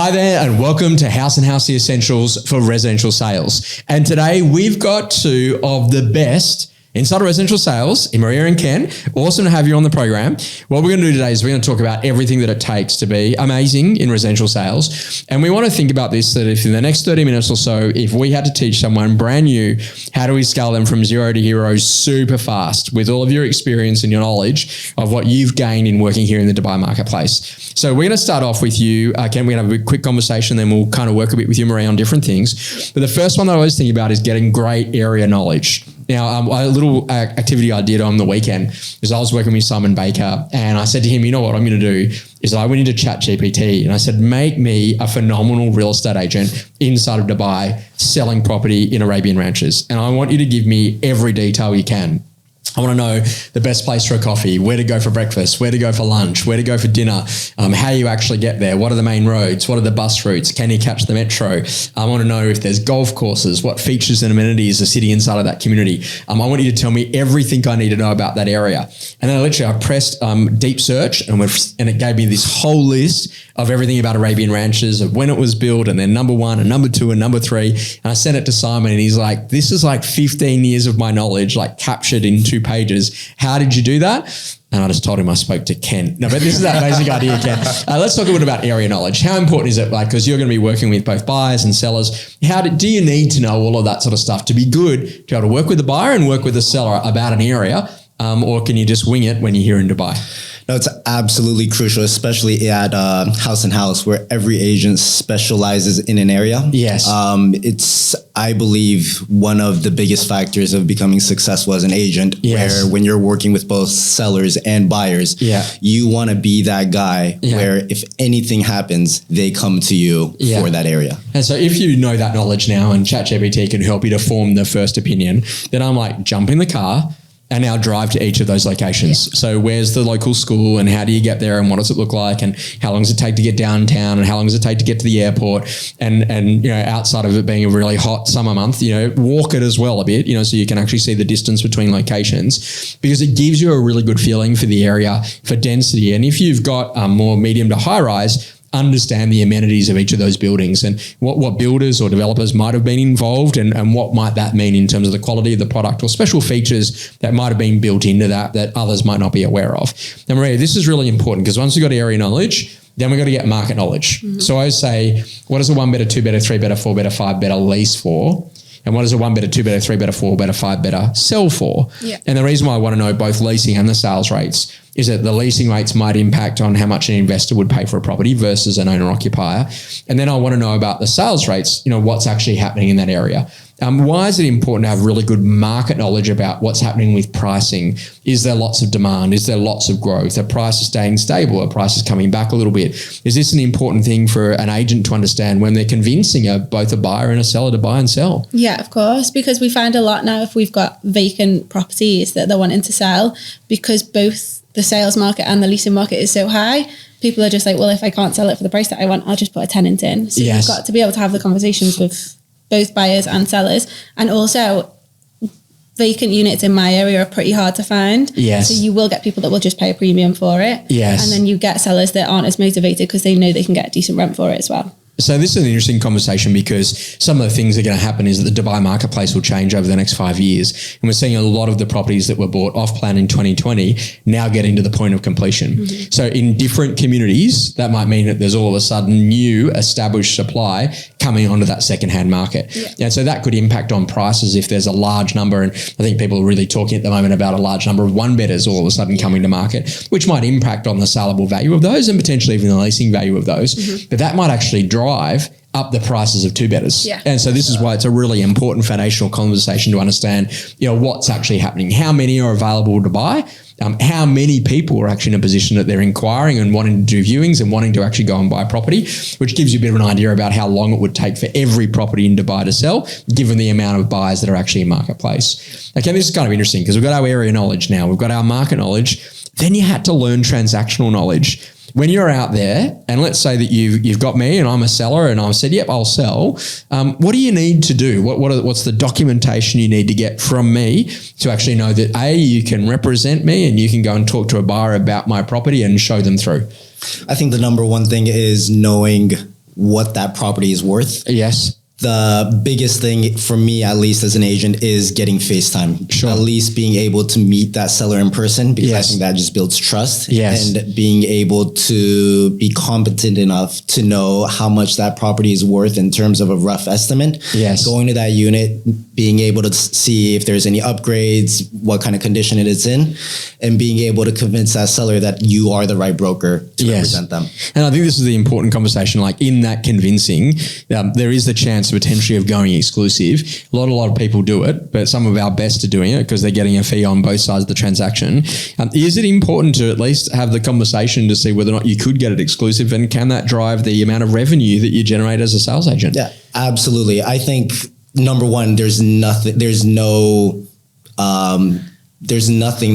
Hi there and welcome to House and House, the essentials for residential sales. And today we've got two of the best inside of residential sales, Maria and Ken. Awesome to have you on the program. What we're going to do today is we're going to talk about everything that it takes to be amazing in residential sales. And we want to think about this, that if in the next 30 minutes or so, if we had to teach someone brand new, how do we scale them from zero to hero super fast with all of your experience and your knowledge of what you've gained in working here in the Dubai marketplace. So we're going to start off with you, Ken. We're going to have a quick conversation, then we'll kind of work a bit with you, Maria, on different things. But the first one that I always think about is getting great area knowledge. Now, a little activity I did on the weekend is I was working with Simon Baker and I said to him, you know what I'm going to do is I went into ChatGPT and I said, make me a phenomenal real estate agent inside of Dubai selling property in Arabian ranches. And I want you to give me every detail you can. I want to know the best place for a coffee, where to go for breakfast, where to go for lunch, where to go for dinner, how you actually get there, what are the main roads, what are the bus routes, can you catch the metro? I want to know if there's golf courses, what features and amenities are sitting inside of that community. I want you to tell me everything I need to know about that area. And then literally I pressed deep search and it gave me this whole list of everything about Arabian ranches, of when it was built, and then number one and number two and number three. And I sent it to Simon and he's like, this is like 15 years of my knowledge, like captured in 2 pages. How did you do that? And I just told him I spoke to Ken. No, but this is that basic idea, Ken. Let's talk a bit about area knowledge. How important is it? Like, because you're going to be working with both buyers and sellers. Do you need to know all of that sort of stuff to be good, to be able to work with the buyer and work with the seller about an area? Or can you just wing it when you're here in Dubai? No, it's absolutely crucial, especially at House and House, where every agent specializes in an area. Yes. It's, I believe, one of the biggest factors of becoming successful as an agent, yes, where when you're working with both sellers and buyers, you want to be that guy where if anything happens, they come to you for that area. And so if you know that knowledge now and ChatGPT can help you to form the first opinion, then I'm like, jump in the car and now drive to each of those locations. Yeah. So where's the local school and how do you get there and what does it look like and how long does it take to get downtown and how long does it take to get to the airport and you know, outside of it being a really hot summer month, you know, walk it as well a bit, you know, so you can actually see the distance between locations because it gives you a really good feeling for the area, for density. And if you've got more medium to high rise, understand the amenities of each of those buildings and what builders or developers might have been involved and what might that mean in terms of the quality of the product or special features that might have been built into that others might not be aware of. Now, Maria, this is really important because once we've got area knowledge, then we've got to get market knowledge. Mm-hmm. So I say, what is a 1 better, 2 better, 3 better, 4 better, 5 better lease for? And what is a 1 better, 2 better, 3 better, 4 better, 5 better sell for? Yeah. And the reason why I want to know both leasing and the sales rates is that the leasing rates might impact on how much an investor would pay for a property versus an owner-occupier. And then I want to know about the sales rates, you know, what's actually happening in that area. Why is it important to have really good market knowledge about what's happening with pricing? Is there lots of demand? Is there lots of growth? Are prices staying stable? Are prices coming back a little bit? Is this an important thing for an agent to understand when they're convincing both a buyer and a seller to buy and sell? Yeah, of course, because we find a lot now if we've got vacant properties that they're wanting to sell because both the sales market and the leasing market is so high, people are just like, well, if I can't sell it for the price that I want, I'll just put a tenant in. So you've got to be able to have the conversations with both buyers and sellers. And also vacant units in my area are pretty hard to find. Yes. So you will get people that will just pay a premium for it. Yes. And then you get sellers that aren't as motivated because they know they can get a decent rent for it as well. So this is an interesting conversation because some of the things that are going to happen is that the Dubai marketplace will change over the next 5 years. And we're seeing a lot of the properties that were bought off plan in 2020 now getting to the point of completion. Mm-hmm. So in different communities, that might mean that there's all of a sudden new established supply coming onto that secondhand market. Yeah. And so that could impact on prices if there's a large number. And I think people are really talking at the moment about a large number of 1-betters all of a sudden coming to market, which might impact on the saleable value of those and potentially even the leasing value of those. Mm-hmm. But that might actually drive up the prices of 2-betters. Yeah. And so this is why it's a really important foundational conversation to understand, you know, what's actually happening, how many are available to buy, how many people are actually in a position that they're inquiring and wanting to do viewings and wanting to actually go and buy property, which gives you a bit of an idea about how long it would take for every property in Dubai to sell, given the amount of buyers that are actually in marketplace. Okay, this is kind of interesting because we've got our area knowledge now, we've got our market knowledge, then you had to learn transactional knowledge. When you're out there and let's say that you've got me and I'm a seller and I've said, yep, I'll sell. What do you need to do? What's the documentation you need to get from me to actually know that A, you can represent me and you can go and talk to a buyer about my property and show them through? I think the number one thing is knowing what that property is worth. Yes. The biggest thing for me, at least as an agent, is getting FaceTime. Sure. At least being able to meet that seller in person, because I think that just builds trust. Yes. And being able to be competent enough to know how much that property is worth in terms of a rough estimate. Yes. Going to that unit, being able to see if there's any upgrades, what kind of condition it is in, and being able to convince that seller that you are the right broker to represent them. And I think this is the important conversation. Like in that convincing, there is the chance potentially of going exclusive. A lot of people do it, but some of our best are doing it because they're getting a fee on both sides of the transaction. Is it important to at least have the conversation to see whether or not you could get it exclusive, and can that drive the amount of revenue that you generate as a sales agent? Yeah, absolutely. I think number one, there's nothing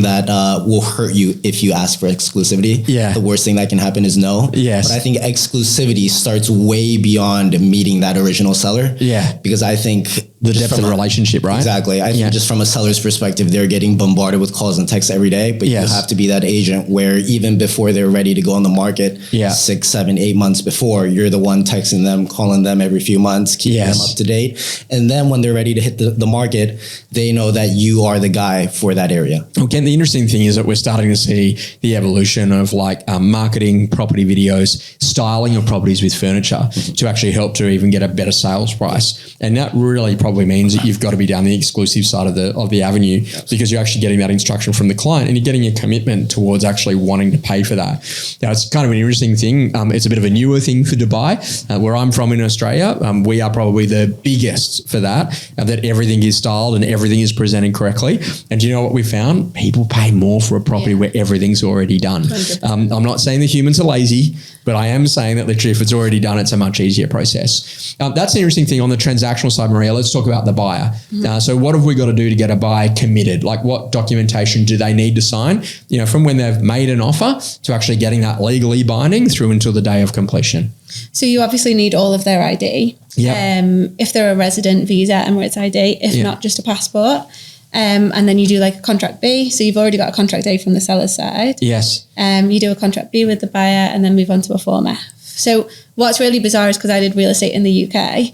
that will hurt you if you ask for exclusivity. Yeah. The worst thing that can happen is no. Yes. But I think exclusivity starts way beyond meeting that original seller. Yeah. Because I think the depth of the relationship, right? Exactly. I think just from a seller's perspective, they're getting bombarded with calls and texts every day, but you have to be that agent where even before they're ready to go on the market, 6, 7, 8 months before, you're the one texting them, calling them every few months, keeping them up to date. And then when they're ready to hit the market, they know that you are the guy for that area. Okay, and the interesting thing is that we're starting to see the evolution of like marketing property videos, styling of properties with furniture to actually help to even get a better sales price. And that really probably means that you've got to be down the exclusive side of the avenue, because you're actually getting that instruction from the client and you're getting a commitment towards actually wanting to pay for that. Now, it's kind of an interesting thing. It's a bit of a newer thing for Dubai. Where I'm from in Australia, we are probably the biggest for that everything is styled and everything is presented correctly. And do you know what we found? People pay more for a property where everything's already done. I'm not saying the humans are lazy, but I am saying that literally if it's already done, it's a much easier process. That's an interesting thing on the transactional side, Maria. Let's talk about the buyer. So what have we got to do to get a buyer committed? Like what documentation do they need to sign, from when they've made an offer to actually getting that legally binding through until the day of completion? So you obviously need all of their ID. If they're a resident, visa, Emirates ID, if not just a passport. And then you do like a contract B. So you've already got a contract A from the seller's side. Yes. You do a contract B with the buyer and then move on to a Form F. So what's really bizarre is because I did real estate in the UK.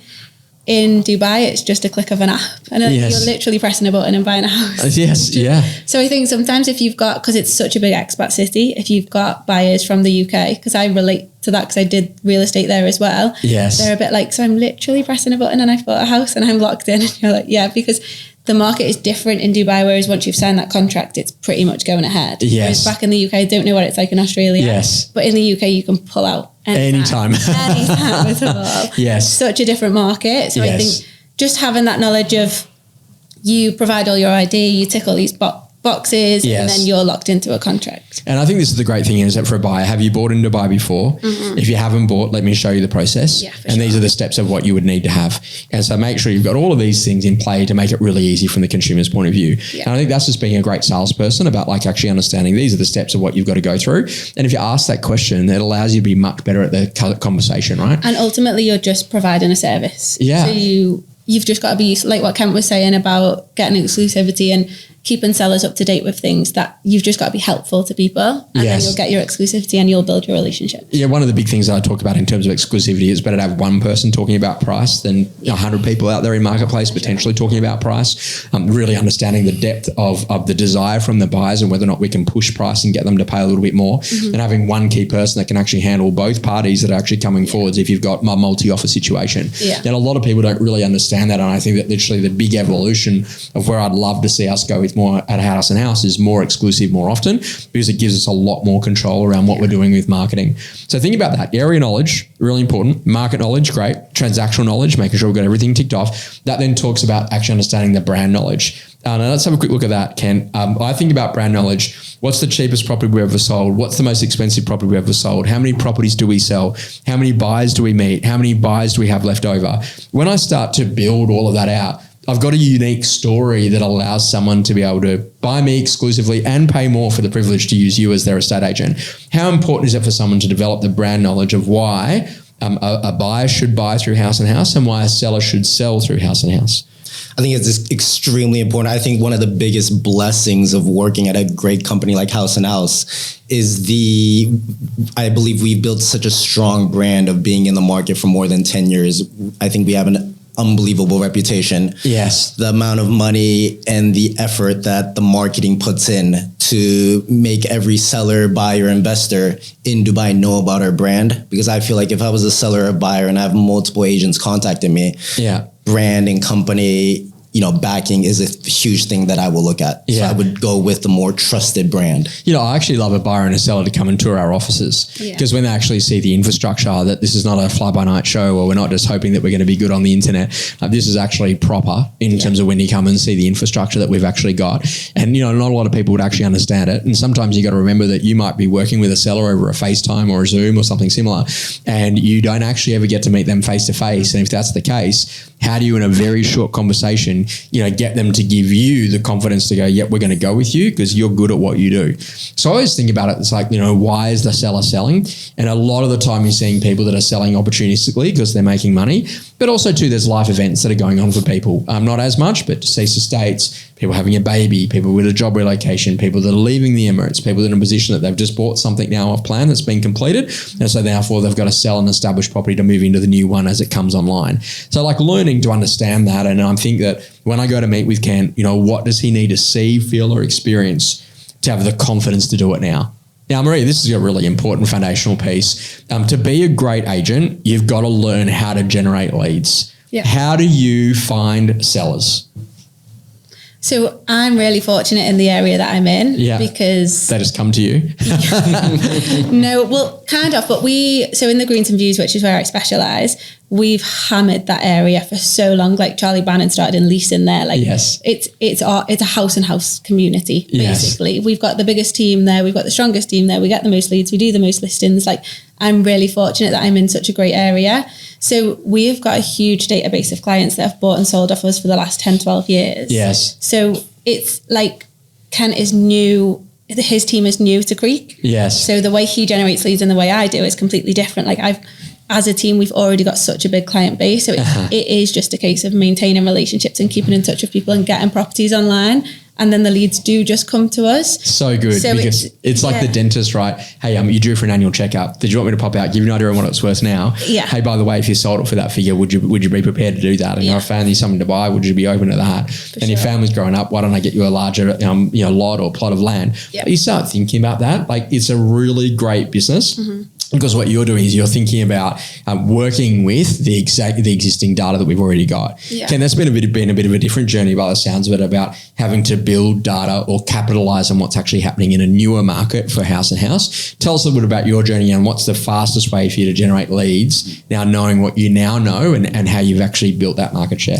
In Dubai, it's just a click of an app. And you're literally pressing a button and buying a house. Yes, yeah. So I think sometimes if you've got, because it's such a big expat city, if you've got buyers from the UK, because I relate to that because I did real estate there as well. Yes. They're a bit like, so I'm literally pressing a button and I've bought a house and I'm locked in. And you're like, yeah, because the market is different in Dubai, whereas once you've signed that contract, it's pretty much going ahead. Yes. Whereas back in the UK, I don't know what it's like in Australia. Yes. But in the UK, you can pull out anytime at all. Yes. Such a different market. So I think just having that knowledge of you provide all your ID, you tick all these boxes, and then you're locked into a contract. And I think this is the great thing is that for a buyer, have you bought in Dubai before? If you haven't bought, let me show you the process. These are the steps of what you would need to have. And so make sure you've got all of these things in play to make it really easy from the consumer's point of view. And I think that's just being a great salesperson about like actually understanding these are the steps of what you've got to go through. And if you ask that question, it allows you to be much better at the conversation, right? And ultimately you're just providing a service. Yeah. So you've just got to be like what Kent was saying about getting exclusivity and keeping sellers up to date with things, that you've just got to be helpful to people, and then you'll get your exclusivity and you'll build your relationship. Yeah, one of the big things that I talk about in terms of exclusivity is better to have one person talking about price than 100 people out there in marketplace potentially talking about price. Really understanding the depth of the desire from the buyers and whether or not we can push price and get them to pay a little bit more, and having one key person that can actually handle both parties that are actually coming forwards if you've got a multi-offer situation. And a lot of people don't really understand that, and I think that literally the big evolution of where I'd love to see us go with more at House and House is more exclusive more often, because it gives us a lot more control around what we're doing with marketing. So think about that. Area knowledge, really important. Market knowledge, great. Transactional knowledge, making sure we've got everything ticked off. That then talks about actually understanding the brand knowledge. Now let's have a quick look at that, Ken. I think about brand knowledge. What's the cheapest property we've ever sold? What's the most expensive property we've ever sold? How many properties do we sell? How many buyers do we meet? How many buyers do we have left over? When I start to build all of that out, I've got a unique story that allows someone to be able to buy me exclusively and pay more for the privilege to use you as their estate agent. How important is it for someone to develop the brand knowledge of why a buyer should buy through House & House and why a seller should sell through House & House? I think it's extremely important. I think one of the biggest blessings of working at a great company like House & House is I believe we've built such a strong brand of being in the market for more than 10 years. I think we have an unbelievable reputation. Yes. The amount of money and the effort that the marketing puts in to make every seller, buyer, investor in Dubai know about our brand. Because I feel like if I was a seller or buyer and I have multiple agents contacting me, brand and company, backing is a huge thing that I will look at. Yeah. So I would go with the more trusted brand. I actually love a buyer and a seller to come and tour our offices because when they actually see the infrastructure, that this is not a fly-by-night show, or we're not just hoping that we're going to be good on the internet. This is actually proper in terms of when you come and see the infrastructure that we've actually got. And, not a lot of people would actually understand it. And sometimes you got to remember that you might be working with a seller over a FaceTime or a Zoom or something similar, and you don't actually ever get to meet them face to face. And if that's the case, how do you, in a very short conversation, get them to give you the confidence to go, yep, we're going to go with you because you're good at what you do. So I always think about it. It's like, why is the seller selling? And a lot of the time you're seeing people that are selling opportunistically because they're making money, but also too, there's life events that are going on for people. Not as much, but deceased estates, people having a baby, people with a job relocation, people that are leaving the Emirates, people that are in a position that they've just bought something now off plan that's been completed. And so therefore they've got to sell an established property to move into the new one as it comes online. So like learning to understand that. And I think that when I go to meet with Ken, what does he need to see, feel or experience to have the confidence to do it now? Now, Maria, this is a really important foundational piece. To be a great agent, you've got to learn how to generate leads. Yeah. How do you find sellers? So I'm really fortunate in the area that I'm in because they just come to you. No, well, kind of, but so in the Greens and Views, which is where I specialise, we've hammered that area for so long. Like Charlie Bannon started in leasing there. Like it's a House & House community, basically. Yes. We've got the biggest team there. We've got the strongest team there. We get the most leads. We do the most listings. Like I'm really fortunate that I'm in such a great area. So we've got a huge database of clients that have bought and sold off us for the last 10, 12 years. Yes. So it's like Ken is new. His team is new to Creek. Yes. So the way he generates leads and the way I do is completely different. Like as a team, we've already got such a big client base. So it is just a case of maintaining relationships and keeping in touch with people and getting properties online. And then the leads do just come to us. So good. So because it's like the dentist, right? Hey, you due for an annual checkup. Did you want me to pop out, give you an idea on what it's worth now? Yeah. Hey, by the way, if you sold it for that figure, would you be prepared to do that? And if I found you something to buy, would you be open to that? For your family's growing up, why don't I get you a larger lot or plot of land? Yep. But you start thinking about that. Like it's a really great business. Mm-hmm. Because what you're doing is you're thinking about working with the existing data that we've already got. Yeah. Ken, that's been a bit of a different journey by the sounds of it, about having to build data or capitalize on what's actually happening in a newer market for House & House. Tell us a little bit about your journey and what's the fastest way for you to generate leads now, knowing what you now know and how you've actually built that market share.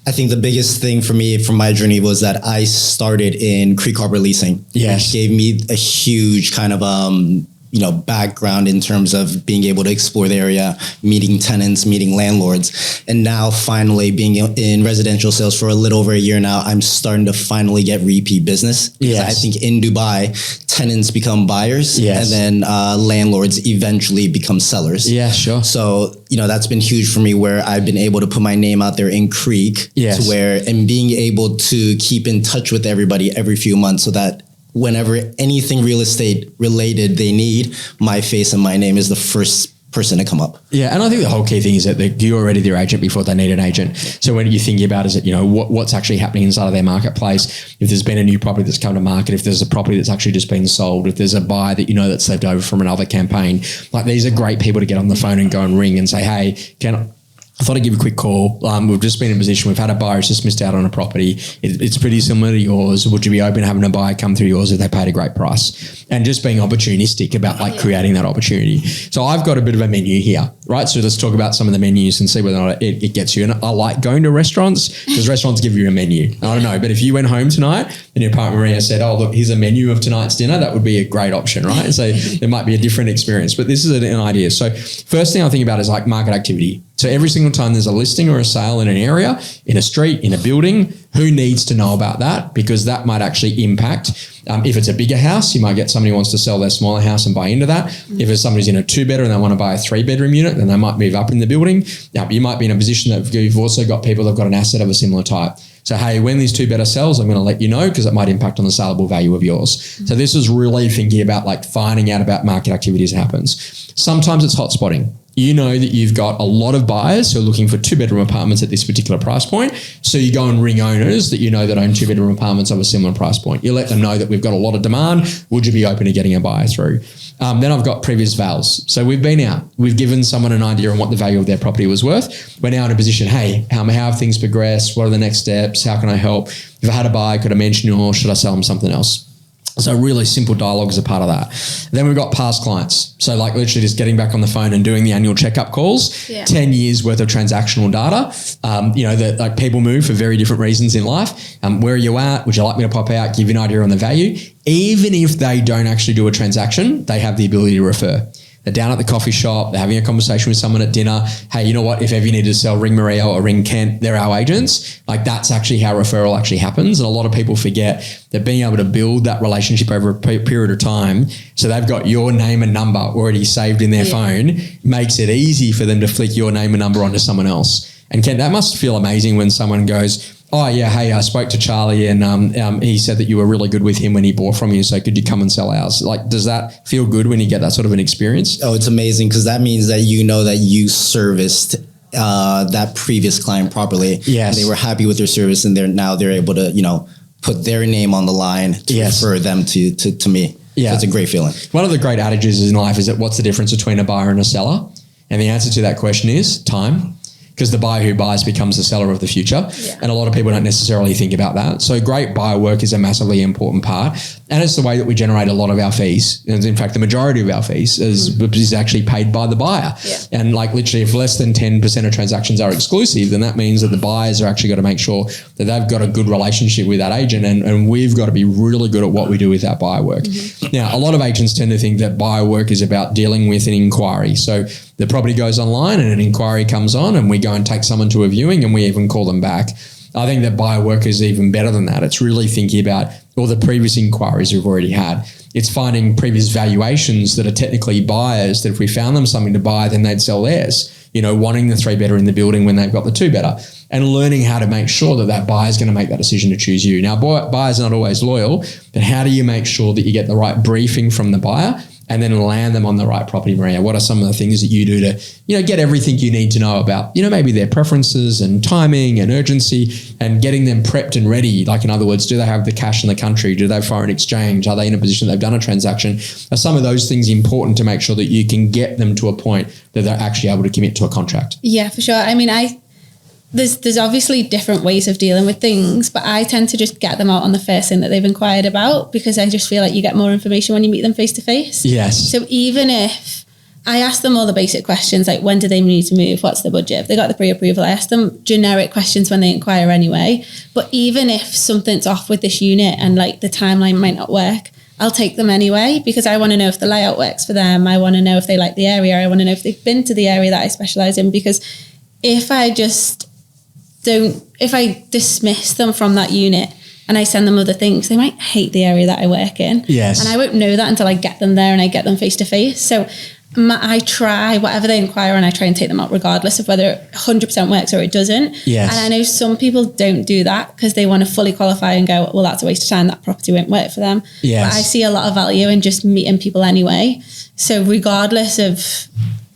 I think the biggest thing for me from my journey was that I started in Creek Harbour leasing. Yes. Which gave me a huge kind of background in terms of being able to explore the area, meeting tenants, meeting landlords. And now finally being in residential sales for a little over a year now, I'm starting to finally get repeat business. Yes. I think in Dubai, tenants become buyers and then landlords eventually become sellers. Yeah, sure. So, that's been huge for me, where I've been able to put my name out there in Creek and being able to keep in touch with everybody every few months, so that whenever anything real estate related they need, my face and my name is the first person to come up. Yeah, and I think the whole key thing is that you're already their agent before they need an agent. So when you're thinking about what's actually happening inside of their marketplace, if there's been a new property that's come to market, if there's a property that's actually just been sold, if there's a buyer that that's left over from another campaign, like these are great people to get on the phone and go and ring and say, hey, I thought I'd give you a quick call. We've just been in a position, we've had a buyer who's just missed out on a property. It's pretty similar to yours. Would you be open to having a buyer come through yours if they paid a great price? And just being opportunistic about creating that opportunity. So I've got a bit of a menu here, right? So let's talk about some of the menus and see whether or not it gets you. And I like going to restaurants because restaurants give you a menu. I don't know, but if you went home tonight and your partner Maria said, oh, look, here's a menu of tonight's dinner, that would be a great option, right? So there might be a different experience, but this is an idea. So first thing I think about is like market activity. So every single time there's a listing or a sale in an area, in a street, in a building, who needs to know about that? Because that might actually impact. If it's a bigger house, you might get somebody who wants to sell their smaller house and buy into that. If it's somebody's in a 2-bedroom and they want to buy a 3-bedroom unit, then they might move up in the building. You might be in a position that you've also got people that have got an asset of a similar type. So, hey, when these 2 better sells, I'm going to let you know because it might impact on the saleable value of yours. So this is really thinking about like finding out about market activity as it happens. Sometimes it's hot spotting. You know that you've got a lot of buyers who are looking for 2-bedroom apartments at this particular price point. So you go and ring owners that you know that own 2-bedroom apartments of a similar price point. You let them know that we've got a lot of demand. Would you be open to getting a buyer through? Then I've got previous vals. So we've been out. We've given someone an idea on what the value of their property was worth. We're now in a position, hey, how have things progressed? What are the next steps? How can I help? If I had a buyer, could I mention you or should I sell them something else? So really simple dialogue is a part of that. Then we've got past clients. So like literally just getting back on the phone and doing the annual checkup calls, 10 years worth of transactional data. That like people move for very different reasons in life. Where are you at? Would you like me to pop out, give you an idea on the value? Even if they don't actually do a transaction, they have the ability to refer. They're down at the coffee shop, they're having a conversation with someone at dinner. Hey, you know what? If ever you need to sell, ring Maria or ring Kent, they're our agents. Like that's actually how referral actually happens. And a lot of people forget that being able to build that relationship over a period of time, so they've got your name and number already saved in their phone, makes it easy for them to flick your name and number onto someone else. And Kent, that must feel amazing when someone goes, oh yeah, hey, I spoke to Charlie and he said that you were really good with him when he bought from you. So could you come and sell ours? Like, does that feel good when you get that sort of an experience? Oh, it's amazing because that means that you know that you serviced that previous client properly. Yes. They were happy with their service and they're able to, put their name on the line to refer them to me. Yeah. So it's a great feeling. One of the great adages in life is that what's the difference between a buyer and a seller? And the answer to that question is time. Because the buyer who buys becomes the seller of the future. Yeah. And a lot of people don't necessarily think about that. So great buyer work is a massively important part. And it's the way that we generate a lot of our fees. And in fact, the majority of our fees is actually paid by the buyer. Yeah. And like literally if less than 10% of transactions are exclusive, then that means that the buyers are actually got to make sure that they've got a good relationship with that agent. And we've got to be really good at what we do with that buyer work. Now, a lot of agents tend to think that buyer work is about dealing with an inquiry. So the property goes online and an inquiry comes on and we go and take someone to a viewing and we even call them back. I think that buyer work is even better than that. It's really thinking about all the previous inquiries we've already had. It's finding previous valuations that are technically buyers that if we found them something to buy, then they'd sell theirs. Wanting the 3-bedder in the building when they've got the 2-bedder and learning how to make sure that that buyer is going to make that decision to choose you. Now, buyers are not always loyal, but how do you make sure that you get the right briefing from the buyer and then land them on the right property, Maria? What are some of the things that you do to, get everything you need to know about, maybe their preferences and timing and urgency and getting them prepped and ready? Like, in other words, do they have the cash in the country? Do they have foreign exchange? Are they in a position they've done a transaction? Are some of those things important to make sure that you can get them to a point that they're actually able to commit to a contract? Yeah, for sure. I mean, there's obviously different ways of dealing with things, but I tend to just get them out on the first thing that they've inquired about because I just feel like you get more information when you meet them face to face. Yes. So even if I ask them all the basic questions, like when do they need to move? What's the budget? If they got the pre-approval, I ask them generic questions when they inquire anyway. But even if something's off with this unit and like the timeline might not work, I'll take them anyway because I want to know if the layout works for them. I want to know if they like the area. I want to know if they've been to the area that I specialize in, because if I dismiss them from that unit and I send them other things, they might hate the area that I work in. Yes. And I won't know that until I get them there and I get them face to face. So I try, whatever they inquire on, I try and take them out regardless of whether it 100% works or it doesn't. Yes. And I know some people don't do that because they want to fully qualify and go, well, that's a waste of time. That property won't work for them. Yes. But I see a lot of value in just meeting people anyway. So regardless of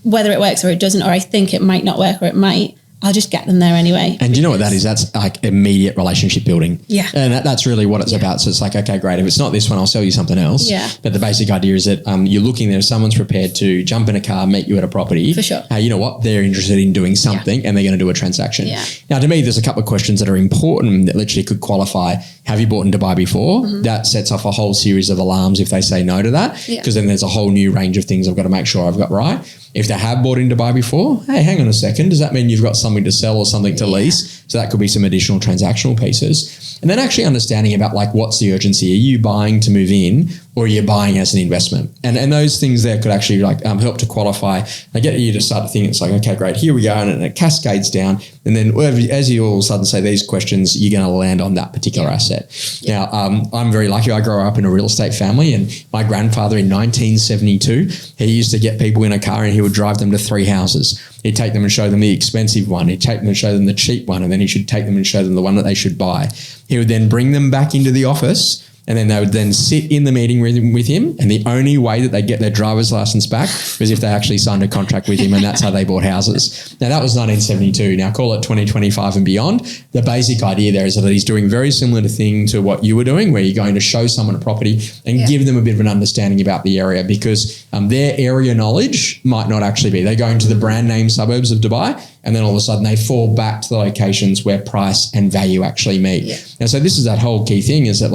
whether it works or it doesn't, or I think it might not work or it might, I'll just get them there anyway. And you know what that is? That's like immediate relationship building. Yeah. And that's really what it's about. So it's like, okay, great. If it's not this one, I'll sell you something else. Yeah. But the basic idea is that you're looking there, someone's prepared to jump in a car, meet you at a property. For sure. You know what? They're interested in doing something and they're going to do a transaction. Yeah. Now, to me, there's a couple of questions that are important that literally could qualify. Have you bought in Dubai before? Mm-hmm. That sets off a whole series of alarms if they say no to that, because then there's a whole new range of things I've got to make sure I've got right. If they have bought in Dubai before, hey, hang on a second. Does that mean you've got something to sell or something to lease? So that could be some additional transactional pieces. And then actually understanding about like, what's the urgency? Are you buying to move in or you're buying as an investment. And those things there could actually help to qualify. I get you to start to think, it's like, okay, great, here we go. And it cascades down. And then as you all of a sudden say these questions, you're going to land on that particular asset. Yeah. Now, I'm very lucky. I grew up in a real estate family, and my grandfather in 1972, he used to get people in a car and he would drive them to 3 houses. He'd take them and show them the expensive one. He'd take them and show them the cheap one. And then he should take them and show them the one that they should buy. He would then bring them back into the office, and then they would then sit in the meeting with him. And the only way that they get their driver's license back was if they actually signed a contract with him, and that's how they bought houses. Now, that was 1972. Now, call it 2025 and beyond. The basic idea there is that he's doing very similar thing to what you were doing, where you're going to show someone a property and give them a bit of an understanding about the area, because their area knowledge might not actually be. They're going to the brand name suburbs of Dubai, and then all of a sudden they fall back to the locations where price and value actually meet. Yeah. And so this is that whole key thing, is that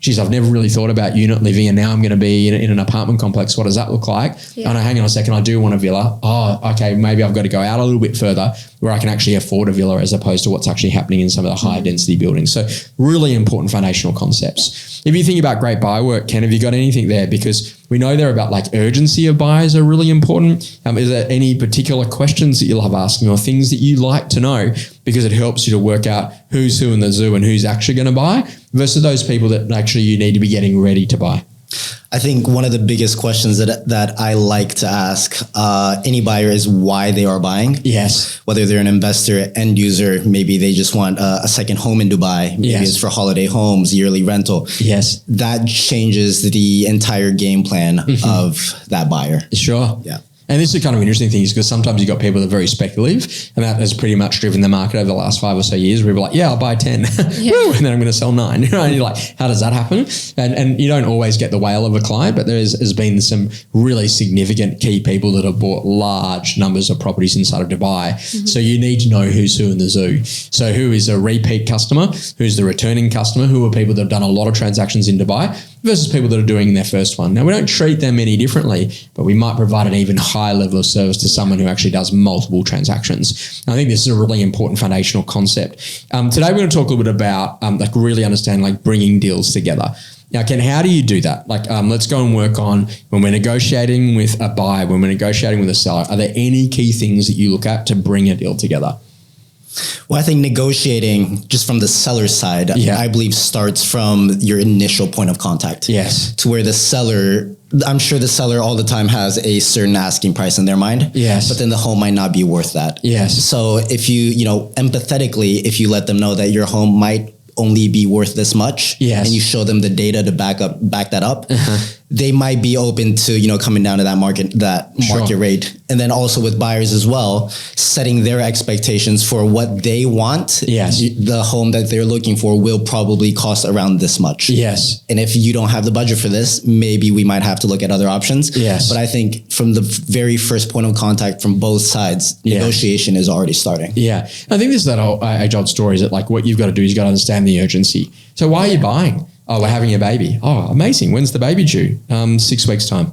geez, I've never really thought about unit living, and now I'm going to be in an apartment complex. What does that look like? Yeah. Oh, no, hang on a second, I do want a villa. Oh, okay, maybe I've got to go out a little bit further where I can actually afford a villa, as opposed to what's actually happening in some of the high density buildings. So really important foundational concepts. If you think about great buy work, Ken, have you got anything there? Because we know they're about urgency of buyers are really important. Is there any particular questions that you love asking, or things that you like to know, because it helps you to work out who's who in the zoo and who's actually going to buy versus those people that actually you need to be getting ready to buy? I think one of the biggest questions that I like to ask any buyer is why they are buying. Yes. Whether they're an investor, end user, maybe they just want a second home in Dubai. Maybe it's for holiday homes, yearly rental. Yes. That changes the entire game plan of that buyer. Sure. Yeah. And this is kind of interesting thing, because sometimes you've got people that are very speculative, and that has pretty much driven the market over the last 5 or so years, where people are like, I'll buy 10 and then I'm going to sell 9. And you're like, how does that happen? And you don't always get the whale of a client, but there has been some really significant key people that have bought large numbers of properties inside of Dubai. Mm-hmm. So you need to know who's who in the zoo. So who is a repeat customer, who's the returning customer, who are people that have done a lot of transactions in Dubai, versus people that are doing their first one. Now, we don't treat them any differently, but we might provide an even higher level of service to someone who actually does multiple transactions. And I think this is a really important foundational concept. Today, we're going to talk a little bit about really understand bringing deals together. Now, Ken, how do you do that? Let's go and work on when we're negotiating with a buyer, when we're negotiating with a seller, are there any key things that you look at to bring a deal together? Well, I think negotiating just from the seller's side, I believe starts from your initial point of contact. Yes. To where the seller, I'm sure the seller all the time has a certain asking price in their mind. Yes. But then the home might not be worth that. Yes. So if you empathetically, if you let them know that your home might only be worth this much, and you show them the data to back that up, they might be open to, coming down to that market rate. And then also with buyers as well, setting their expectations for what they want. Yes. The home that they're looking for will probably cost around this much. Yes. And if you don't have the budget for this, maybe we might have to look at other options. Yes. But I think from the very first point of contact from both sides, negotiation is already starting. Yeah. I think this is that whole age-old story, is that what you've got to do is you've got to understand the urgency. So why are you buying? Oh, we're having a baby. Oh, amazing. When's the baby due? 6 weeks' time.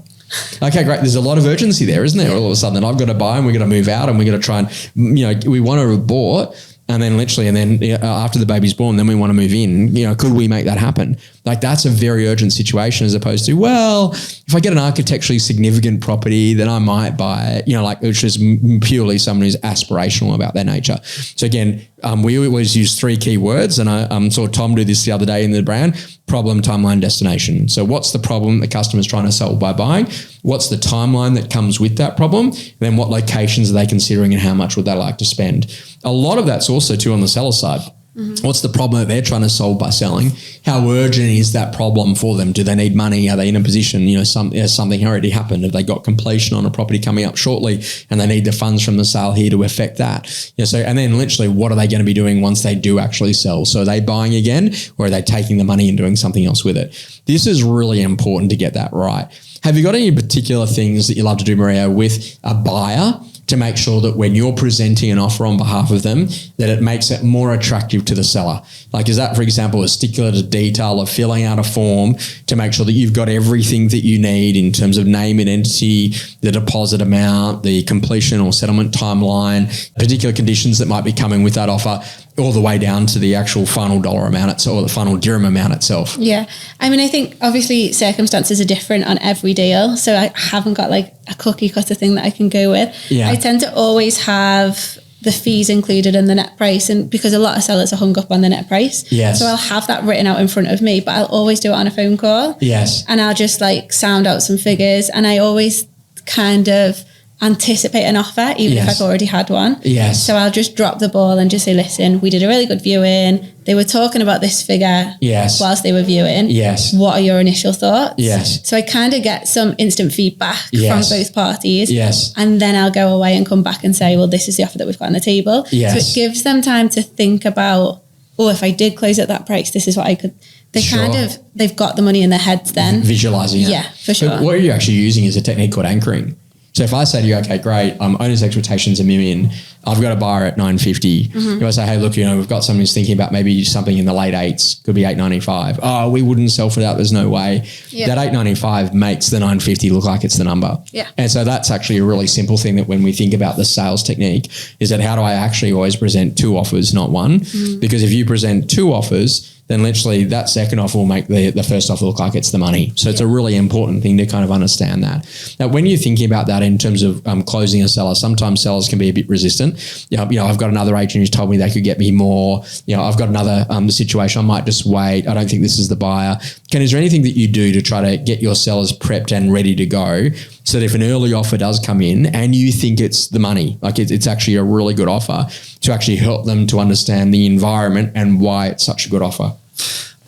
Okay, great. There's a lot of urgency there, isn't there? All of a sudden, I've got to buy, and we're going to move out, and we're going to try and, we want to abort, and then after the baby's born, then we want to move in. Could we make that happen? That's a very urgent situation, as opposed to, well, if I get an architecturally significant property, then I might buy it, which is purely someone who's aspirational about their nature. So again, we always use 3 key words, and I saw Tom do this the other day in the brand: problem, timeline, destination. So what's the problem the customer's trying to solve by buying? What's the timeline that comes with that problem? And then what locations are they considering, and how much would they like to spend? A lot of that's also too on the seller side. Mm-hmm. What's the problem that they're trying to solve by selling? How urgent is that problem for them? Do they need money? Are they in a position, something already happened? Have they got completion on a property coming up shortly, and they need the funds from the sale here to affect that? And then literally, what are they going to be doing once they do actually sell? So are they buying again, or are they taking the money and doing something else with it? This is really important to get that right. Have you got any particular things that you love to do, Maria, with a buyer to make sure that when you're presenting an offer on behalf of them, that it makes it more attractive to the seller? Is that, for example, a stickler to detail of filling out a form to make sure that you've got everything that you need in terms of name and entity, the deposit amount, the completion or settlement timeline, particular conditions that might be coming with that offer? all the way down to the actual final dollar amount or the final dirham amount itself? Yeah. I mean, I think obviously circumstances are different on every deal. So I haven't got like a cookie cutter thing that I can go with. Yeah. I tend to always have the fees included in the net price, and because a lot of sellers are hung up on the net price. Yes. So I'll have that written out in front of me, but I'll always do it on a phone call. Yes. And I'll just like sound out some figures, and I always kind of anticipate an offer, even if I've already had one. Yes. So I'll just drop the ball and just say, listen, we did a really good viewing. They were talking about this figure whilst they were viewing. Yes. What are your initial thoughts? Yes. So I kind of get some instant feedback from both parties. Yes. And then I'll go away and come back and say, well, this is the offer that we've got on the table. Yes. So it gives them time to think about, oh, if I did close at that price, this is what I could. They've got the money in their heads then. Visualizing it. Yeah, for sure. But what you're actually using is a technique called anchoring. So if I say to you, okay, great, owner's expectations are $1 million, I've got a buyer at 950. If I say, hey, look, we've got someone who's thinking about maybe something in the late eights, could be 895. Oh, we wouldn't sell for that. There's no way. Yeah. That 895 makes the 950 look like it's the number. Yeah. And so that's actually a really simple thing that when we think about the sales technique is that how do I actually always present 2 offers, not one? Because if you present 2 offers, then literally that second offer will make the first offer look like it's the money. So it's a really important thing to kind of understand that. Now, when you're thinking about that in terms of closing a seller, sometimes sellers can be a bit resistant. I've got another agent who's told me they could get me more. I've got another situation. I might just wait. I don't think this is the buyer. Ken, is there anything that you do to try to get your sellers prepped and ready to go so that if an early offer does come in and you think it's the money, like it's actually a really good offer, to actually help them to understand the environment and why it's such a good offer?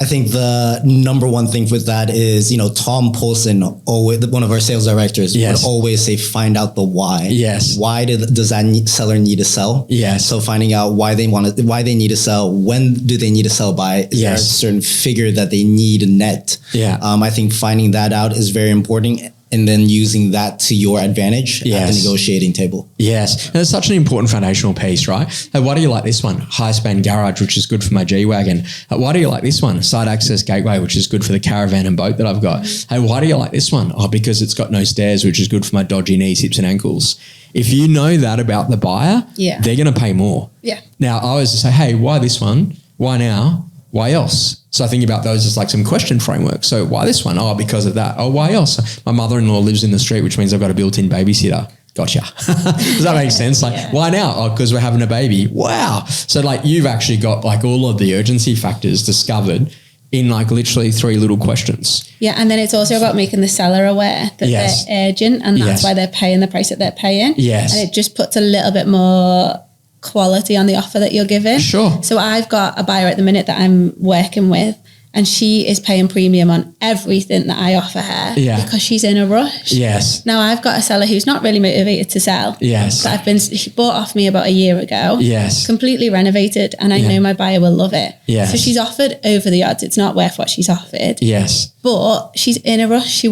I think the number one thing with that is, Tom Polson, always one of our sales directors, would always say, find out the why. Yes. Why does that seller need to sell? Yes. So finding out why they need to sell, when do they need to sell by? Is there a certain figure that they need net? Yeah. I think finding that out is very important. And then using that to your advantage at the negotiating table. Yes. And it's such an important foundational piece, right? Hey, why do you like this one? High span garage, which is good for my G-Wagon. Why do you like this one? Side access gateway, which is good for the caravan and boat that I've got. Hey, why do you like this one? Oh, because it's got no stairs, which is good for my dodgy knees, hips and ankles. If you know that about the buyer, they're going to pay more. Yeah. Now, I always just say, hey, why this one? Why now? Why else? So I think about those as like some question framework. So why this one? Oh, because of that. Oh, why else? My mother-in-law lives in the street, which means I've got a built-in babysitter. Gotcha. Does that make sense? Like, why now? Oh, because we're having a baby. Wow. So like you've actually got like all of the urgency factors discovered in like literally 3 little questions. Yeah. And then it's also about making the seller aware that they're urgent and that's why they're paying the price that they're paying. Yes. And it just puts a little bit more quality on the offer that you're giving. Sure. So I've got a buyer at the minute that I'm working with, and she is paying premium on everything that I offer her because she's in a rush. Yes. Now I've got a seller who's not really motivated to sell. Yes. That she bought off me about a year ago. Yes. Completely renovated, and I know my buyer will love it. Yes. So she's offered over the odds. It's not worth what she's offered. Yes. But she's in a rush.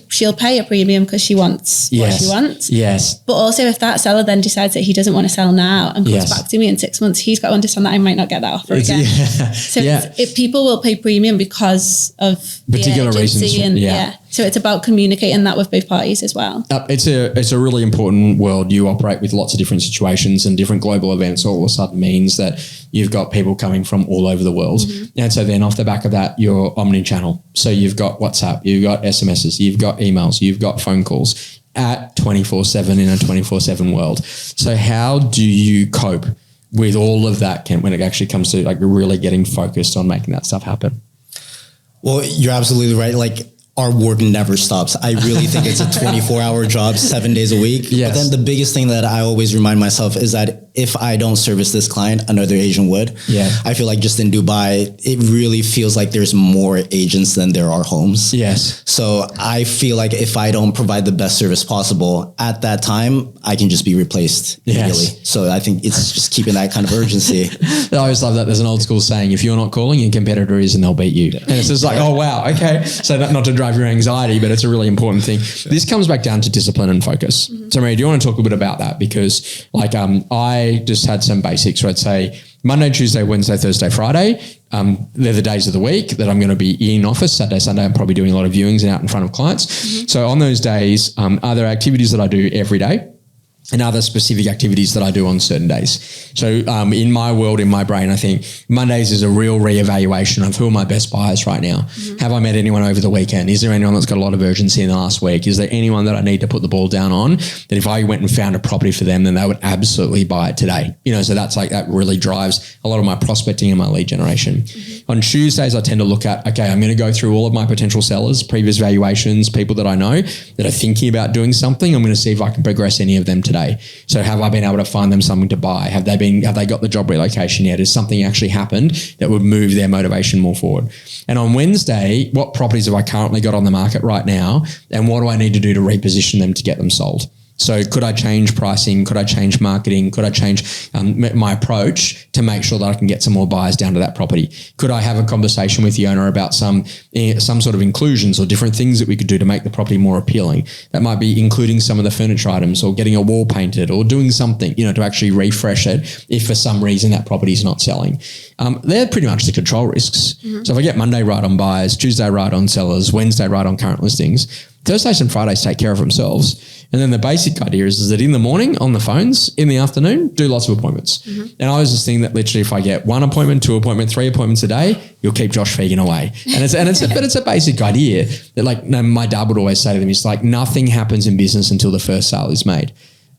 She'll pay a premium because she wants what she wants. Yes. But also if that seller then decides that he doesn't want to sell now and comes back to me in 6 months, he's got to understand that I might not get that offer again. Yeah. So people will pay premium because of particular reasons. And so it's about communicating that with both parties as well. It's a really important world. You operate with lots of different situations and different global events. All of a sudden means that you've got people coming from all over the world. Mm-hmm. And so then off the back of that, you're omni-channel. So you've got WhatsApp, you've got SMSs, you've got emails, you've got phone calls at 24/7 in a 24/7 world. So how do you cope with all of that, Kent, when it actually comes to like really getting focused on making that stuff happen? Well, you're absolutely right. Like our work never stops. I really think it's a 24-hour job, 7 days a week. Yes. But then the biggest thing that I always remind myself is that if I don't service this client, another agent would. Yeah. I feel like just in Dubai, it really feels like there's more agents than there are homes. Yes. So I feel like if I don't provide the best service possible at that time, I can just be replaced immediately. Yes. So I think it's just keeping that kind of urgency. I always love that. There's an old school saying, if you're not calling, your competitor is and they'll beat you. And it's just like, oh, wow. Okay. So not to drive your anxiety, but it's a really important thing. Sure. This comes back down to discipline and focus. Mm-hmm. So Maria, do you want to talk a bit about that? Because like I just had some basics where I'd say Monday, Tuesday, Wednesday, Thursday, Friday. They're the days of the week that I'm going to be in office. Saturday, Sunday, I'm probably doing a lot of viewings and out in front of clients. Mm-hmm. So on those days, are there activities that I do every day? and other specific activities that I do on certain days. So in my world, in my brain, I think Mondays is a real reevaluation of who are my best buyers right now. Have I met anyone over the weekend? Is there anyone that's got a lot of urgency in the last week? Is there anyone that I need to put the ball down on, that if I went and found a property for them, then they would absolutely buy it today? So that's like, that really drives a lot of my prospecting and my lead generation. On Tuesdays, I tend to look at, okay, I'm going to go through all of my potential sellers, previous valuations, people that I know that are thinking about doing something. I'm going to see if I can progress any of them today. So have I been able to find them something to buy? Have they got the job relocation yet? Has something actually happened that would move their motivation more forward? And on Wednesday, what properties have I currently got on the market right now? And what do I need to do to reposition them to get them sold? So could I change pricing? Could I change marketing? Could I change my approach to make sure that I can get some more buyers down to that property? Could I have a conversation with the owner about some sort of inclusions or different things that we could do to make the property more appealing? That might be including some of the furniture items or getting a wall painted or doing something, to actually refresh it if for some reason that property is not selling. They're pretty much the control risks. So if I get Monday right on buyers, Tuesday right on sellers, Wednesday right on current listings, Thursdays and Fridays take care of themselves. And then the basic idea is that in the morning on the phones, in the afternoon, do lots of appointments. And I was just thinking that literally if I get 1 appointment, 2 appointments, 3 appointments a day, you'll keep Josh Phegan away. But it's a basic idea that my dad would always say to them, it's like nothing happens in business until the first sale is made.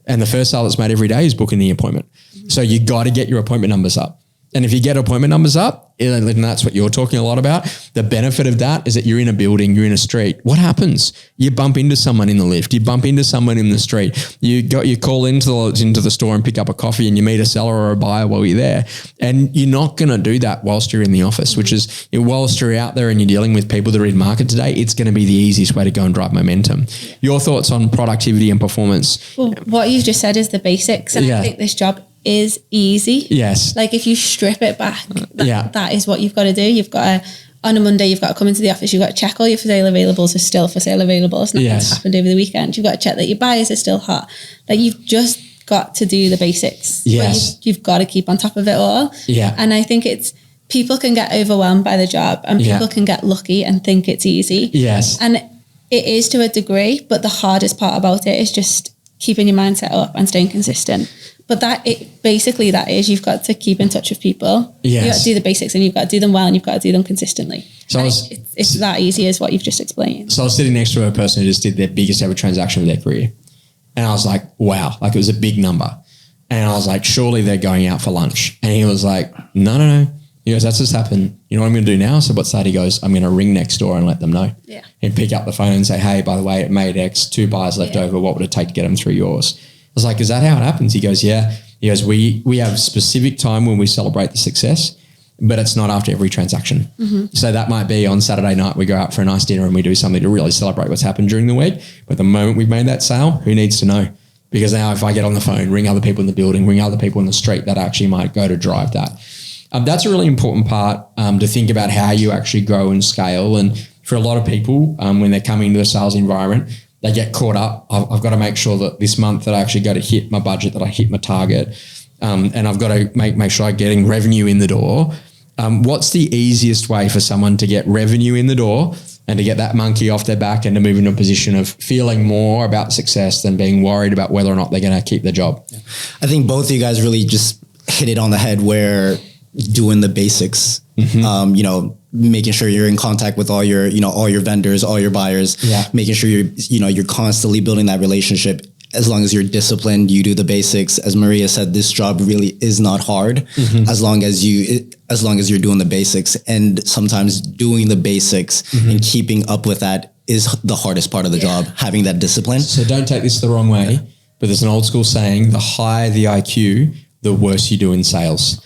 And the first sale that's made every day is booking the appointment. So you got to get your appointment numbers up. And if you get appointment numbers up, and that's what you're talking a lot about, the benefit of that is that you're in a building, you're in a street. What happens? You bump into someone in the lift. You bump into someone in the street. You call into the store and pick up a coffee and you meet a seller or a buyer while you're there. And you're not going to do that whilst you're in the office, which is whilst you're out there and you're dealing with people that are in market today, it's going to be the easiest way to go and drive momentum. Your thoughts on productivity and performance? Well, what you've just said is the basics. And I think this job is easy. Yes. Like if you strip it back, that is what you've got to do. You've got to, on a Monday, you've got to come into the office. You've got to check all your for sale availables are still for sale availables. Nothing's happened over the weekend. You've got to check that your buyers are still hot. Like you've just got to do the basics. Yes. You've got to keep on top of it all. Yeah. And I think people can get overwhelmed by the job and people can get lucky and think it's easy. Yes. And it is to a degree, but the hardest part about it is just keeping your mindset up and staying consistent. But that is you've got to keep in touch with people. Yes. You've got to do the basics and you've got to do them well and you've got to do them consistently. So it's that easy as what you've just explained. So I was sitting next to a person who just did their biggest ever transaction of their career. And I was like, wow, like it was a big number. And I was like, surely they're going out for lunch. And he was like, no. He goes, that's just happened. You know what I'm going to do now? So what's that? He goes, I'm going to ring next door and let them know. Yeah. And pick up the phone and say, hey, by the way, it made X, 2 buyers left over. What would it take to get them through yours? I was like, is that how it happens? He goes, yeah. He goes, we have specific time when we celebrate the success, but it's not after every transaction. So that might be on Saturday night, we go out for a nice dinner and we do something to really celebrate what's happened during the week. But the moment we've made that sale, who needs to know? Because now if I get on the phone, ring other people in the building, ring other people in the street, that actually might go to drive that. That's a really important part to think about how you actually grow and scale. And for a lot of people, when they're coming into a sales environment, they get caught up. I've got to make sure that this month that I actually go to hit my budget, that I hit my target, and I've got to make sure I'm getting revenue in the door. What's the easiest way for someone to get revenue in the door and to get that monkey off their back and to move into a position of feeling more about success than being worried about whether or not they're going to keep the job? I think both of you guys really just hit it on the head where doing the basics, making sure you're in contact with all your vendors, all your buyers, making sure you're constantly building that relationship. As long as you're disciplined, you do the basics. As Maria said, this job really is not hard as long as you're doing the basics. And sometimes doing the basics and keeping up with that is the hardest part of the job, having that discipline. So don't take this the wrong way, but there's an old school saying, the higher the IQ, the worse you do in sales.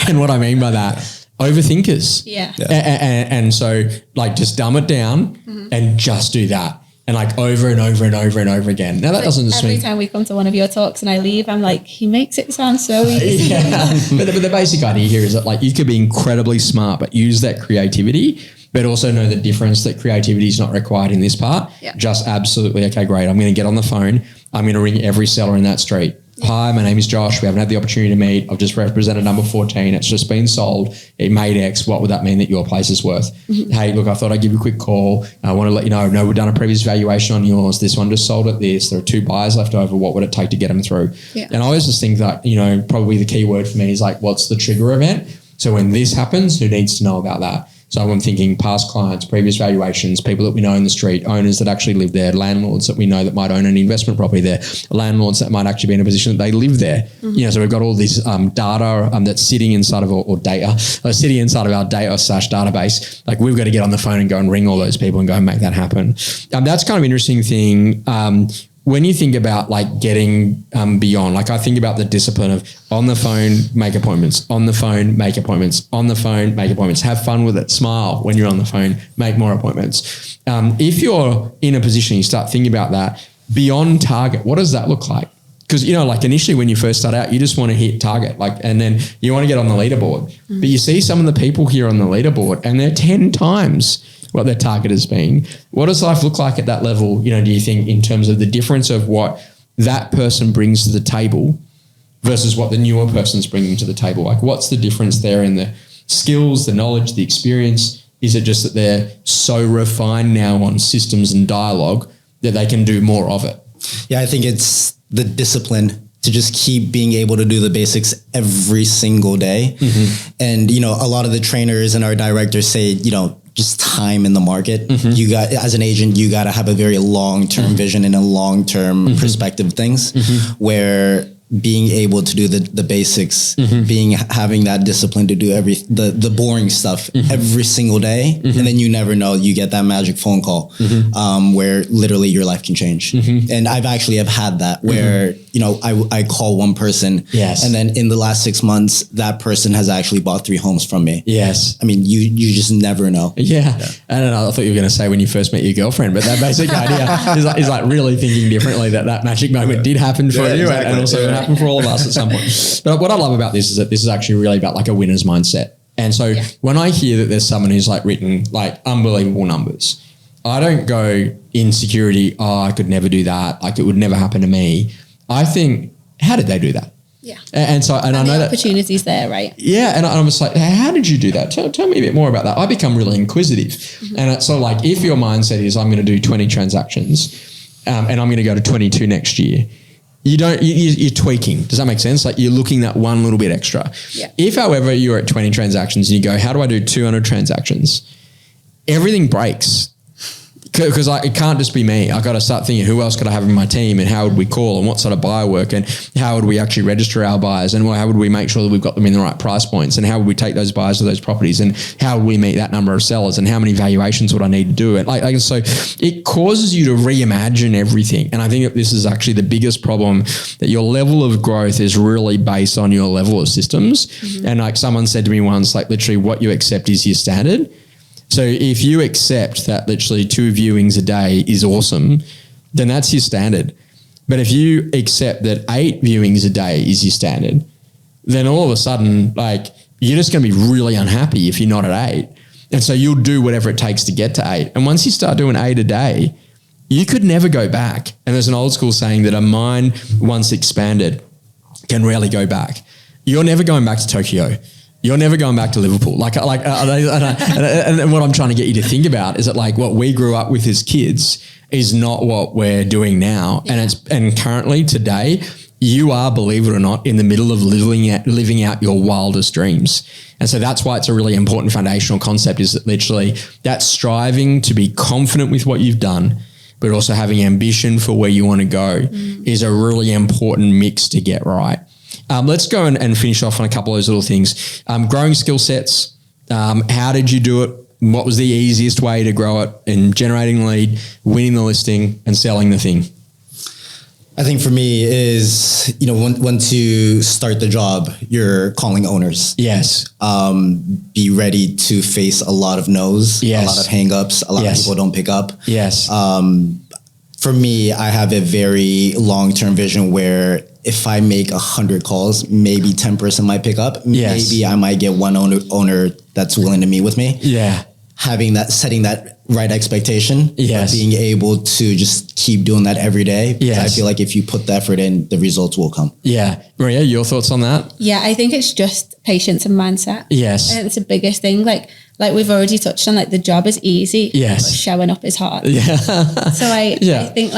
And what I mean by that, overthinkers. And so like just dumb it down and just do that. And like over and over and over and over again. Now that doesn't just every time we come to one of your talks and I leave, I'm like, he makes it sound so easy. But the basic idea here is that like you could be incredibly smart, but use that creativity, but also know the difference that creativity is not required in this part. Just absolutely, okay, great. I'm going to get on the phone. I'm going to ring every seller in that street. Hi, my name is Josh. We haven't had the opportunity to meet. I've just represented number 14. It's just been sold. It made X. What would that mean that your place is worth? Hey, look, I thought I'd give you a quick call. I want to let you know, no, we've done a previous valuation on yours. This one just sold at this. There are 2 buyers left over. What would it take to get them through? Yeah. And I always just think that, probably the key word for me is like, what's the trigger event? So when this happens, who needs to know about that? So I'm thinking past clients, previous valuations, people that we know in the street, owners that actually live there, landlords that we know that might own an investment property there, landlords that might actually be in a position that they live there. So we've got all this data that's sitting inside of or data, sitting inside of our data/database. Like we've got to get on the phone and go and ring all those people and go and make that happen. That's kind of an interesting thing. When you think about like getting beyond, like I think about the discipline of on the phone, make appointments, on the phone, make appointments, on the phone, make appointments, have fun with it, smile when you're on the phone, make more appointments. If you're in a position, you start thinking about that beyond target, what does that look like? Because, like initially when you first start out, you just want to hit target, and then you want to get on the leaderboard. But you see some of the people here on the leaderboard and they're 10 times what their target has been. What does life look like at that level? Do you think in terms of the difference of what that person brings to the table versus what the newer person's bringing to the table? Like what's the difference there in the skills, the knowledge, the experience? Is it just that they're so refined now on systems and dialogue that they can do more of it? Yeah, I think it's the discipline to just keep being able to do the basics every single day. And, a lot of the trainers and our directors say, just time in the market. You got, as an agent, you got to have a very long-term vision and a long-term perspective of things where being able to do the basics, having that discipline to do the boring stuff every single day. And then you never know, you get that magic phone call where literally your life can change. And I've actually have had that where, I call one person and then in the last 6 months, that person has actually bought 3 homes from me. Yes. I mean, you just never know. Yeah. I don't know. I thought you were going to say when you first met your girlfriend, but that basic idea is like really thinking differently that magic moment did happen for you and also it happened for all of us at some point. But what I love about this is that this is actually really about like a winner's mindset. And so when I hear that there's someone who's like written like unbelievable numbers, I don't go insecurity, I could never do that. Like it would never happen to me. I think, how did they do that? Yeah. And I know that opportunities there, right? Yeah. And I'm just like, hey, how did you do that? Tell me a bit more about that. I become really inquisitive. And it's sort of like, if your mindset is I'm going to do 20 transactions and I'm going to go to 22 next year, you're tweaking. Does that make sense? Like you're looking that one little bit extra. Yeah. If, however, you're at 20 transactions and you go, how do I do 200 transactions? Everything breaks. Because it can't just be me. I got to start thinking, who else could I have in my team, and how would we call, and what sort of buyer work, and how would we actually register our buyers, and how would we make sure that we've got them in the right price points, and how would we take those buyers to those properties, and how would we meet that number of sellers, and how many valuations would I need to do it? So it causes you to reimagine everything. And I think that this is actually the biggest problem, that your level of growth is really based on your level of systems. And like someone said to me once, like literally what you accept is your standard. So if you accept that literally 2 viewings a day is awesome, then that's your standard. But if you accept that 8 viewings a day is your standard, then all of a sudden, like you're just going to be really unhappy if you're not at 8. And so you'll do whatever it takes to get to 8. And once you start doing 8 a day, you could never go back. And there's an old school saying that a mind once expanded can rarely go back. You're never going back to Tokyo. You're never going back to Liverpool. And what I'm trying to get you to think about is that like what we grew up with as kids is not what we're doing now. Yeah. And currently today, you are, believe it or not, in the middle of living out your wildest dreams. And so that's why it's a really important foundational concept, is that literally that striving to be confident with what you've done, but also having ambition for where you want to go is a really important mix to get right. Let's go and finish off on a couple of those little things. Growing skill sets. How did you do it? What was the easiest way to grow it in generating lead, winning the listing, and selling the thing? I think for me is, once you start the job, you're calling owners. Yes. Be ready to face a lot of no's, a lot of hang-ups, a lot of people don't pick up. Yes. For me, I have a very long-term vision where if I make 100 calls, maybe 10% might pick up. Yes. Maybe I might get one owner that's willing to meet with me. Yeah. Setting that right expectation. Yes. But being able to just keep doing that every day. Yes. I feel like if you put the effort in, the results will come. Yeah. Maria, your thoughts on that? Yeah, I think it's just patience and mindset. Yes. I think it's the biggest thing. Like we've already touched on, like the job is easy. Yes. But showing up is hard. Yeah. So I think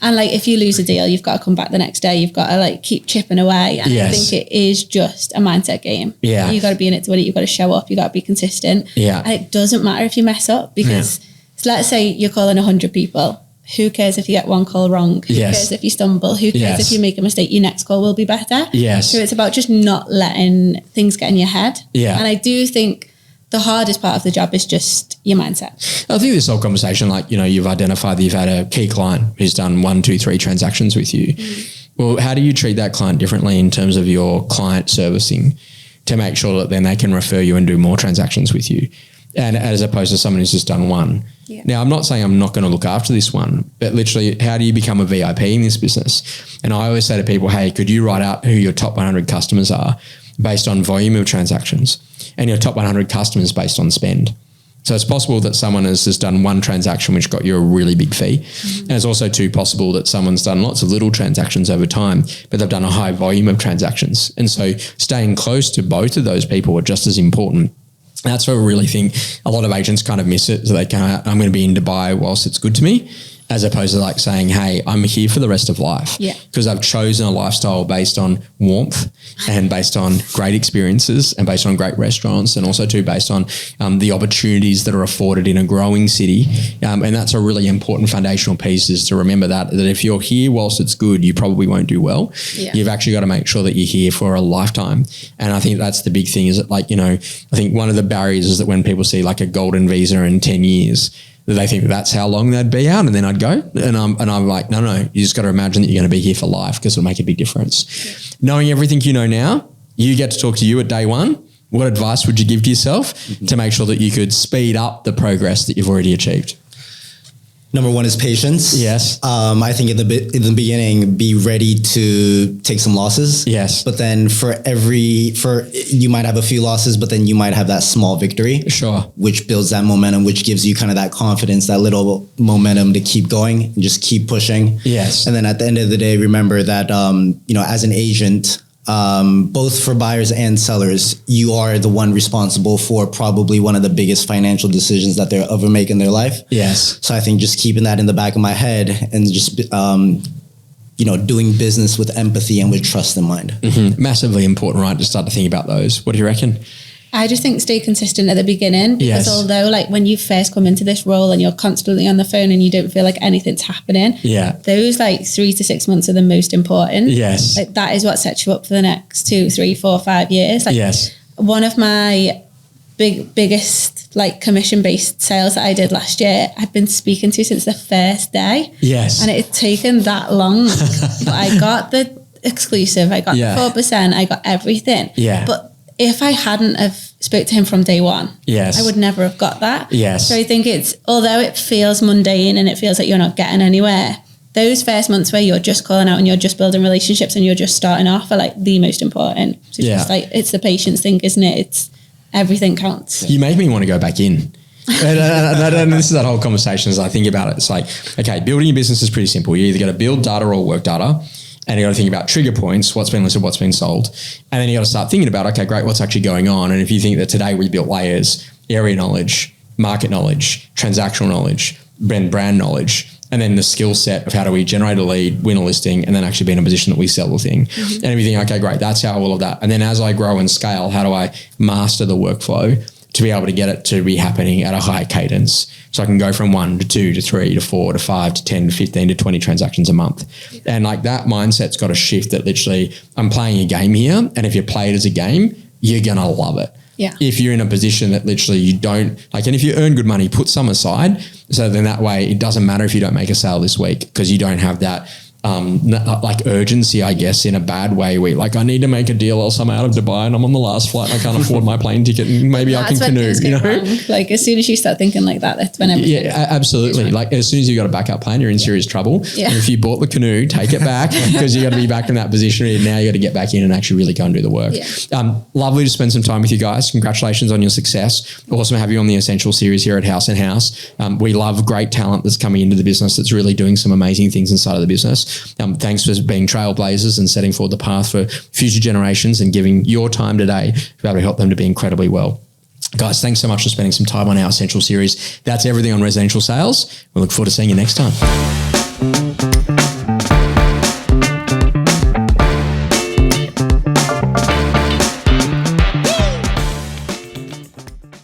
and if you lose a deal, you've got to come back the next day. You've got to keep chipping away. And I think it is just a mindset game. Yeah. You got to be in it to win it. You got to show up. You got to be consistent. Yeah. And it doesn't matter if you mess up because so let's say you're calling 100 people. Who cares if you get one call wrong? Who cares if you stumble? Who cares if you make a mistake? Your next call will be better. Yes. So it's about just not letting things get in your head. Yeah. And I do think the hardest part of the job is just your mindset. I think this whole conversation, you've identified that you've had a key client who's done 1, 2, 3 transactions with you. Well, how do you treat that client differently in terms of your client servicing to make sure that then they can refer you and do more transactions with you? And as opposed to someone who's just done one. Yeah. Now, I'm not saying I'm not going to look after this one, but literally, how do you become a VIP in this business? And I always say to people, hey, could you write out who your top 100 customers are based on volume of transactions and your top 100 customers based on spend? So it's possible that someone has just done one transaction which got you a really big fee. And it's also too possible that someone's done lots of little transactions over time, but they've done a high volume of transactions. And so staying close to both of those people are just as important. That's where I really think a lot of agents kind of miss it. So they I'm going to be in Dubai whilst it's good to me, as opposed to saying, hey, I'm here for the rest of life. Yeah. Because I've chosen a lifestyle based on warmth and based on great experiences and based on great restaurants and also too based on the opportunities that are afforded in a growing city. And that's a really important foundational piece, is to remember that if you're here whilst it's good, you probably won't do well. Yeah. You've actually got to make sure that you're here for a lifetime. And I think that's the big thing, is that I think one of the barriers is that when people see a golden visa in 10 years, they think that's how long they'd be out, and then I'd go. And I'm like, no, you just got to imagine that you're going to be here for life, because it'll make a big difference. Yeah. Knowing everything you know now, you get to talk to you at day one. What advice would you give to yourself to make sure that you could speed up the progress that you've already achieved? Number one is patience. Yes. I think in the beginning, be ready to take some losses. Yes. But then you might have a few losses, but then you might have that small victory. Sure. Which builds that momentum, which gives you kind of that confidence, that little momentum to keep going and just keep pushing. Yes. And then at the end of the day, remember that, as an agent, both for buyers and sellers, you are the one responsible for probably one of the biggest financial decisions that they'll ever make in their life. Yes. So I think just keeping that in the back of my head and just, doing business with empathy and with trust in mind. Mm-hmm. Massively important, right? To start to think about those. What do you reckon? I just think stay consistent at the beginning, because although when you first come into this role and you're constantly on the phone and you don't feel like anything's happening, those 3 to 6 months are the most important. Yes. That is what sets you up for the next 2, 3, 4, 5 years. One of my biggest commission-based sales that I did last year, I've been speaking to since the first day. Yes. And it had taken that long. But I got the exclusive, I got the 4%, I got everything. Yeah. But if I hadn't have spoke to him from day one, I would never have got that. Yes. So I think although it feels mundane and it feels like you're not getting anywhere, those first months where you're just calling out and you're just building relationships and you're just starting off are the most important. So it's just it's the patience thing, isn't it? It's everything counts. You make me want to go back in. And this is that whole conversation as I think about it. It's okay, building your business is pretty simple. You either got to build data or work data. And you got to think about trigger points, what's been listed, what's been sold. And then you got to start thinking about, okay, great, what's actually going on? And if you think that today we built layers, area knowledge, market knowledge, transactional knowledge, brand knowledge, and then the skill set of how do we generate a lead, win a listing, and then actually be in a position that we sell the thing. Mm-hmm. And if you think, okay, great, that's how all of that. And then as I grow and scale, how do I master the workflow to be able to get it to be happening at a high cadence? So I can go from 1 to 2 to 3 to 4 to 5 to 10 to 15 to 20 transactions a month. And that mindset's got to shift, that literally I'm playing a game here. And if you play it as a game, you're going to love it. Yeah. If you're in a position that literally you don't and if you earn good money, put some aside. So then that way it doesn't matter if you don't make a sale this week, because you don't have that like urgency, I guess, in a bad way. We like, I need to make a deal else I'm out of Dubai and I'm on the last flight and I can't afford my plane ticket and maybe I can canoe, you know? Wrong. Like as soon as you start thinking like that, that's when everything. Yeah, absolutely. Like as soon as you got a backup plan, you're in serious trouble. Yeah. And if you bought the canoe, take it back because you got to be back in that position. And now you got to get back in and actually really go and do the work. Yeah. Lovely to spend some time with you guys. Congratulations on your success. Awesome to have you on the Essential series here at Haus & Haus. We love great talent that's coming into the business that's really doing some amazing things inside of the business. Thanks for being trailblazers and setting forward the path for future generations and giving your time today to be able to help them to be incredibly well. Guys, thanks so much for spending some time on our Essential series. That's everything on residential sales. We look forward to seeing you next time.